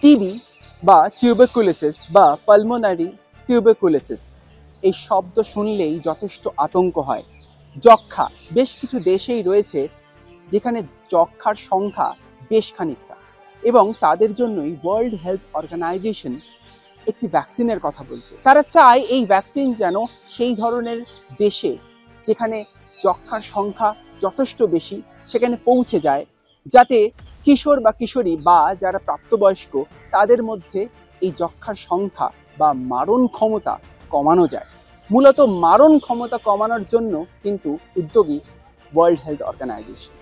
TB বা tuberculosis বা pulmonary tuberculosis এই শব্দ শুনলেই যথেষ্ট আতঙ্ক হয়। যক্ষ্মা বেশ কিছু দেশেই রয়েছে যেখানে যক্ষ্মার সংখ্যা বেশ খানিকটা, এবং তাদের জন্যই ওয়ার্ল্ড হেলথ অর্গানাইজেশন একটি ভ্যাকসিনের কথা বলছে। তারা চায় এই ভ্যাকসিন যেন সেই ধরনের দেশে যেখানে যক্ষ্মার সংখ্যা যথেষ্ট বেশি সেখানে পৌঁছে যায়, যাতে কিশোর বা কিশোরী বা যারা প্রাপ্তবয়স্ক তাদের মধ্যে এই যক্ষ্মার সংখ্যা বা মারণ ক্ষমতা কমানো যায়। মূলত মারণ ক্ষমতা কমানোর জন্য কিন্তু উদ্যোগী ওয়ার্ল্ড হেলথ অর্গানাইজেশন।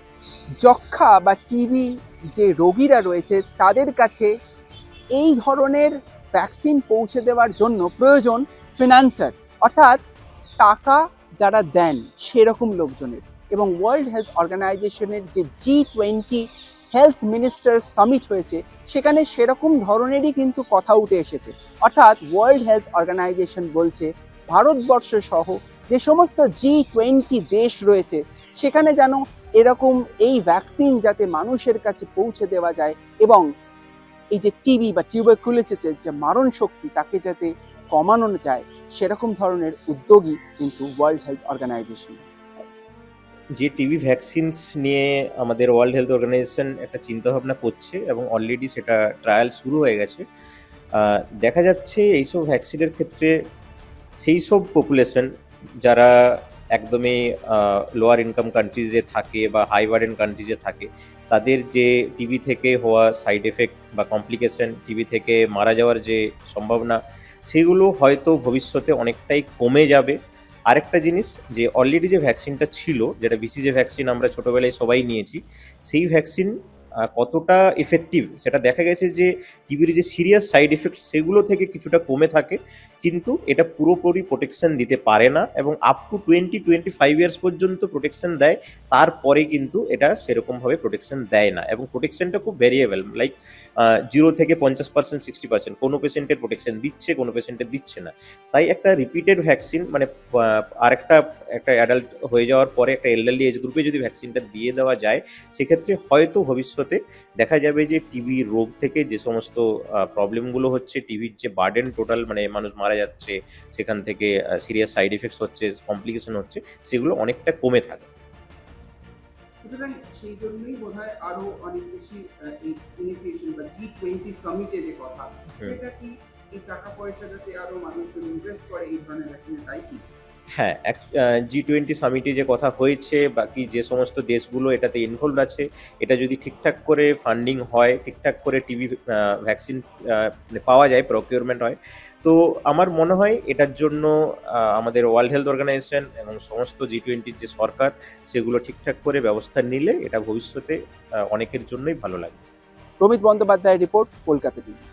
যক্ষ্মা বা টিবি যে রোগীরা রয়েছে তাদের কাছে এই ধরনের ভ্যাকসিন পৌঁছে দেওয়ার জন্য প্রয়োজন ফিনান্সার, অর্থাৎ টাকা যারা দেন সেরকম লোকজনের। এবং ওয়ার্ল্ড হেলথ অর্গানাইজেশনের যে G20 হেলথ মিনিস্টার সামিট হয়েছে সেখানে সেরকম ধরনেরই কিন্তু কথা উঠে এসেছে। অর্থাৎ ওয়ার্ল্ড হেলথ অর্গানাইজেশন বলছে ভারতবর্ষ সহ যে সমস্ত G20 দেশ রয়েছে সেখানে যেন এরকম এই ভ্যাকসিন যাতে মানুষের কাছে পৌঁছে দেওয়া যায়, এবং এই যে টিবি বা টিউবারকুলোসিসের যে মারণ শক্তি তাকে যাতে কমানো যায় সেরকম ধরনের উদ্যোগী কিন্তু ওয়ার্ল্ড হেলথ অর্গানাইজেশন। যে টিবি ভ্যাকসিনস নিয়ে আমাদের ওয়ার্ল্ড হেলথ অর্গানাইজেশন একটা চিন্তাভাবনা করছে এবং অলরেডি সেটা ট্রায়াল শুরু হয়ে গেছে। দেখা যাচ্ছে এইসব ভ্যাকসিনের ক্ষেত্রে সেই সব পপুলেশন যারা একদমই লোয়ার ইনকাম কান্ট্রিজে থাকে বা হাই বার্ডেন কান্ট্রিজে থাকে, তাদের যে টিবি থেকে হওয়া সাইড এফেক্ট বা কমপ্লিকেশন, টিবি থেকে মারা যাওয়ার যে সম্ভাবনা, সেগুলো হয়তো ভবিষ্যতে অনেকটাই কমে যাবে। আরেকটা জিনিস, যে অলরেডি যে ভ্যাকসিনটা ছিল, যেটা বিসিজি ভ্যাকসিন আমরা ছোটোবেলায় সবাই নিয়েছি, সেই ভ্যাকসিন কতটা এফেক্টিভ সেটা দেখা গেছে যে টিবির যে সিরিয়াস সাইড এফেক্ট সেগুলো থেকে কিছুটা কমে থাকে, কিন্তু এটা পুরোপুরি প্রোটেকশন দিতে পারে না এবং আপ টু 20-25 ইয়ার্স পর্যন্ত প্রোটেকশন দেয়। তারপরে কিন্তু এটা সেরকমভাবে প্রোটেকশন দেয় না, এবং প্রোটেকশনটা খুব ভেরিয়েবল, লাইক 0 থেকে 50%, 60%, কোনো পেশেন্টের প্রোটেকশন দিচ্ছে, কোনো পেশেন্টের দিচ্ছে না। তাই একটা রিপিটেড ভ্যাকসিন, মানে আরেকটা একটা অ্যাডাল্ট হয়ে যাওয়ার পরে একটা এল্ডারলি এজ গ্রুপে যদি ভ্যাকসিনটা দিয়ে দেওয়া যায়, সেক্ষেত্রে হয়তো ভবিষ্যতে দেখা যাবে যে টিবি রোগ থেকে যে সমস্ত প্রবলেমগুলো হচ্ছে, টিবির যে বার্ডেন টোটাল, মানে মানুষ মারা যাচ্ছে, সেখান থেকে সিরিয়াস সাইড এফেক্টস হচ্ছে, কমপ্লিকেশন হচ্ছে, সেগুলো অনেকটা কমে থাকে। সুতরাং সেই জন্যই বোধহয় আরো অনেক বেশি এই ইনিশিয়েশন বা G20 সামিটে যে কথা, সেটা কি এই টাকা পয়সা যাতে আরো মানুষজন ইনভেস্ট করে এই ধরনের ভ্যাকসিনে, তাই কি? হ্যাঁ, G20 সামিটে যে কথা হয়েছে, বাকি যে সমস্ত দেশগুলো এটাতে ইনভলভ আছে, এটা যদি ঠিকঠাক করে ফান্ডিং হয়, ঠিকঠাক করে টিবি ভ্যাকসিন পাওয়া যায়, প্রকিউরমেন্ট হয়, তো আমার মনে হয় এটার জন্য আমাদের ওয়ার্ল্ড হেলথ অর্গানাইজেশন এবং সমস্ত G20 যে সরকার, সেগুলো ঠিকঠাক করে ব্যবস্থা নিলে এটা ভবিষ্যতে অনেকের জন্যই ভালো লাগবে। প্রমিত বন্দ্যোপাধ্যায়ের রিপোর্ট, কলকাতা টিভি।